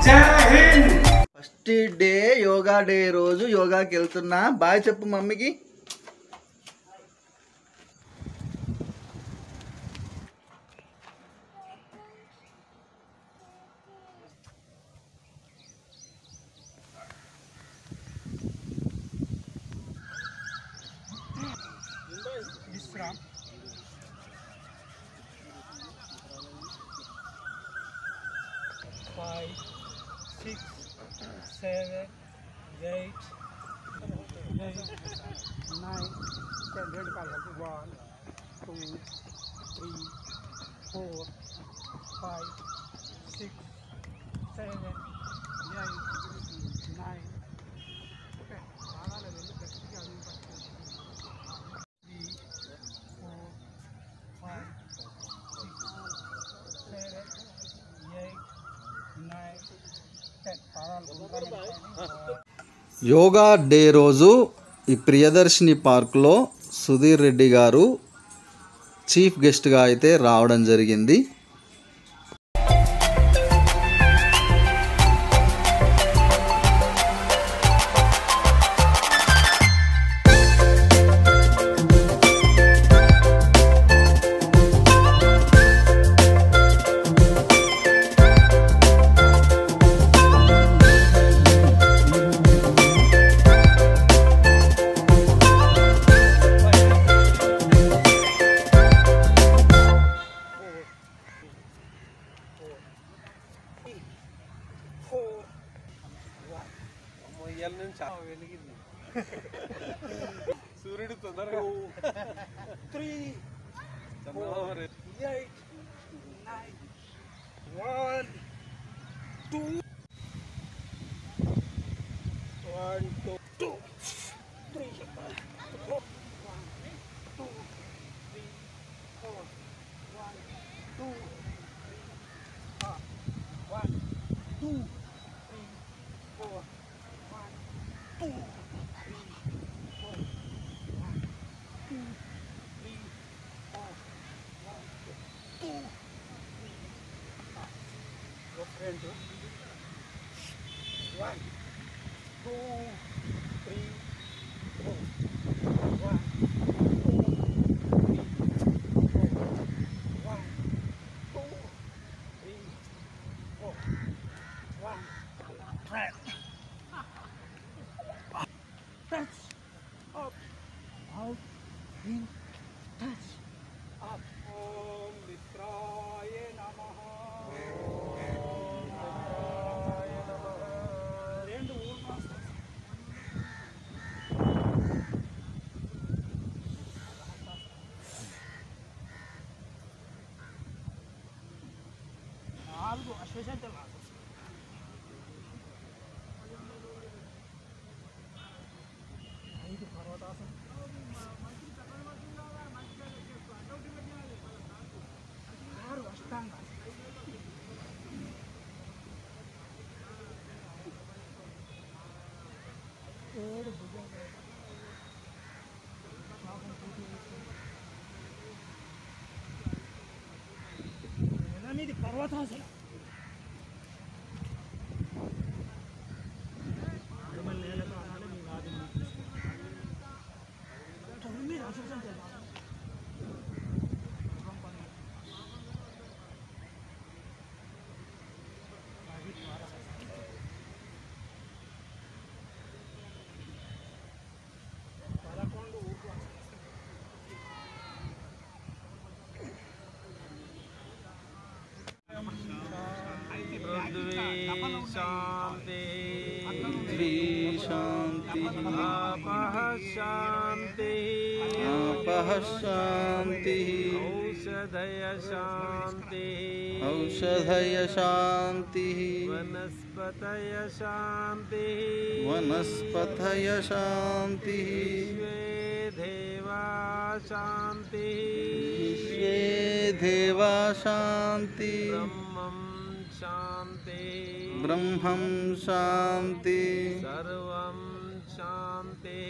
జై Hind. First day yoga day రోజు యోగాకి వెళ్తున్నా. బాయ్ చెప్పు మమ్మీకి. విశ్రామ్ 5 6 7 8 9 10 రెండు కాళ్ళు 1 2 3 4 5 6 7 8 9 ఓకే ఆడాలి వెళ్ళి గట్టిగా అడుగు పట్టుకోండి 3 4 5 6 7 8 9 10 పాదాలు యోగా డే రోజు ఈ ప్రియదర్శిని పార్క్లో సుధీర్ రెడ్డి గారు చీఫ్ గెస్ట్గా అయితే రావడం జరిగింది. సూర్యుడు తొందరగా 3 4 8 9 1 2 1 2 3 4 1 2 3 4 1 2 1 2 3 4 1 2 friend 1 2 3 4 1 touch up out in touch up om mitraya namaha రెండు నాలుగు అశ్వశంతలు 5 పర్వతాసనం 6 అష్టాంగ 7 భుజంగాలు 8 పర్వతాసనం నేలతో అనాలి మీ నాది 9 అశ్వశంతలు 11 शांति शांति आपः शांति आपः शांति औषधय शांति औषधय शांति वनस्पतय शांति वनस्पतय शांति विश्वे देवा शांति विश्वे देवा शांति ब्रह्मं शांति ब्रह्मं शांति सर्वं शांति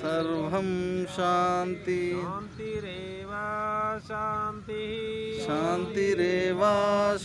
सर्वं शांति शांतिरेव शांति शांतिरेव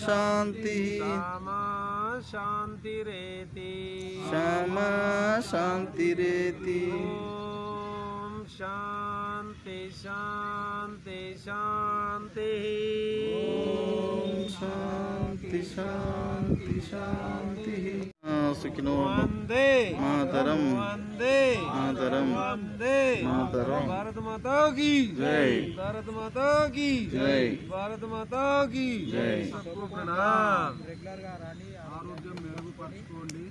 शांति सामा शांतिरेति क्षमा शांतिरेति ओम शांति शांति शांति ओम शांति शांति शांति सुखिनो वंदे मातरम वंदे मातरम वंदे मातरम भारत माता की जय भारत माता की जय भारत माता की जय सबको प्रणाम रेगुलर గా రాని ఆరోగ్యం మెరుగుపరచుకోండి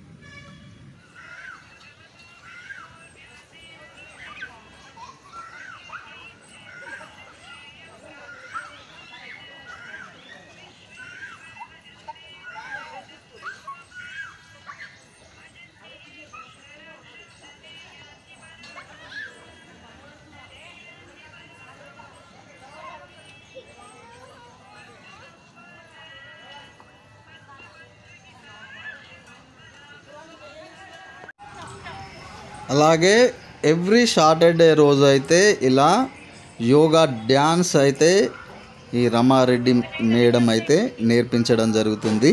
అలాగే ఎవ్రీ సాటర్డే రోజు అయితే ఇలా యోగా డ్యాన్స్ అయితే ఈ రమారెడ్డి మేడం అయితే నేర్పించడం జరుగుతుంది.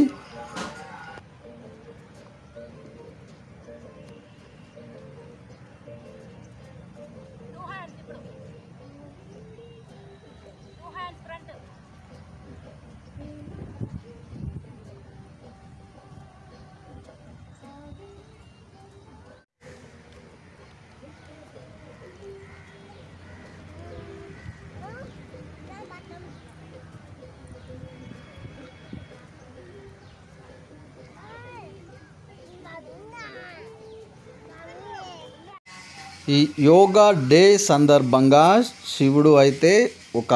ఈ యోగా డే సందర్భంగా శివుడు అయితే ఒక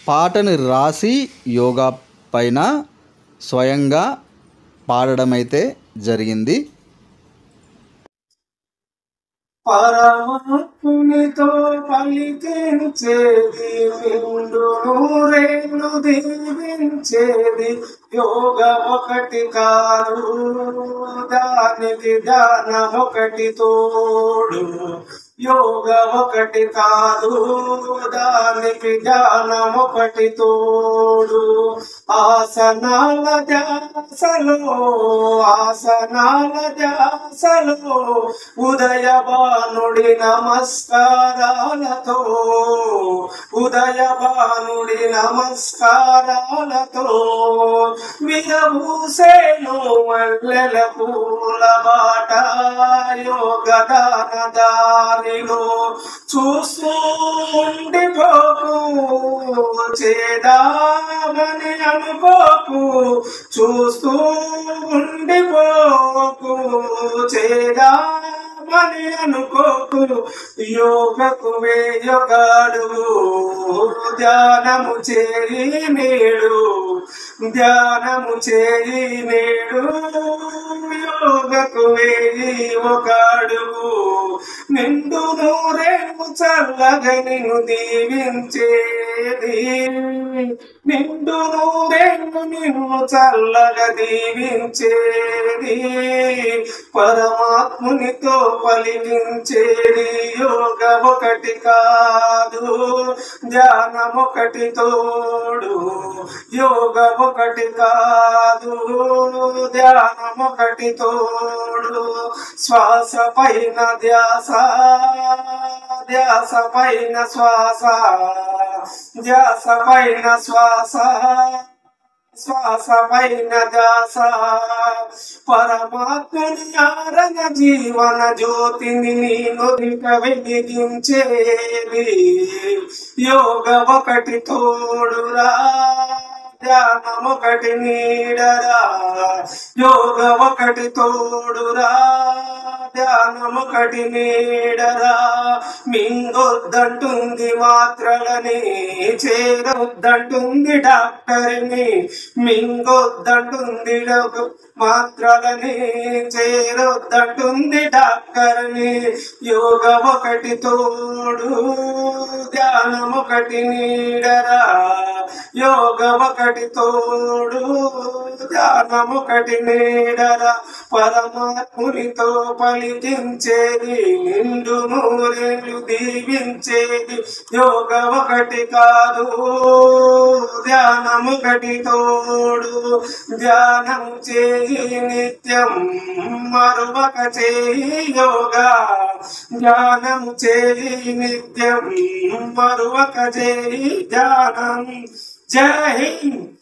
పాటని రాసి యోగా పైన స్వయంగా పాడడం అయితే జరిగింది. పరమాత్మునితో పలికించేది నిండు నూరేళ్ళు దీవించేది యోగ ఒకటి కాదు దానికి ధ్యానం ఒకటి తోడు యోగ ఒకటి కాదు దానికి ధ్యానం ఒకటి తోడు ఆసనాల ధ్యాసలో ఉదయ భానుడి నమస్కారాలతో విరబూసేను మల్లెల పూల బాట యోగదాన దారిలో చూస్తూ ఉండిపోకు చేదామని అనుకోకు చూస్తూ ఉండిపోకు చేదామని అనుకోకు యోగకు వేయొగాడు ధ్యానము చేయి నేడు యోగకు వేయి ఒకడు నిండు నూరేళ్ళు చల్లగా నిన్ను దీవించేది నిండు నూరేళ్ళు నిన్ను చల్లగా దీవించేది పరమాత్మునితో పలికించేది యోగ ఒకటి కాదు ధ్యానం ఒకటి తోడు యోగ ఒకటి కాదు ధ్యానం ఒకటి తోడు శ్వాస పైన ధ్యాస పైన శ్వాస పైన శ్వాస పైన ధ్యాస పరమాత్ముని ఆరణ జీవన జ్యోతిని నీనుదిక వెలిగించేది యోగ ఒకటి తోడురా ధ్యానం ఒకటి నీడరా యోగ ఒకటి తోడురా ధ్యానం ఒకటి నీడరా మింగొద్దంటుంది మాత్రలని చేరొద్దంటుంది డాక్టర్ని మింగొద్దంటుంది మాత్రలని చేరొద్దంటుంది డాక్టర్ని యోగ ఒకటి తోడు ధ్యానం ఒకటి నీడరా యోగ ఒకటి తోడు ధ్యానమొకటి నేడల పరమాత్మునితో పలికించేది నిండు నూరేళ్ళు దీవించేది యోగ ఒకటి కాదు ధ్యానమొకటి తోడు ధ్యానం చేయి నిత్యం మరువక చేయి యోగా ధ్యానం చేయి నిత్యం మరువక చేయి ధ్యానం జై హింద్.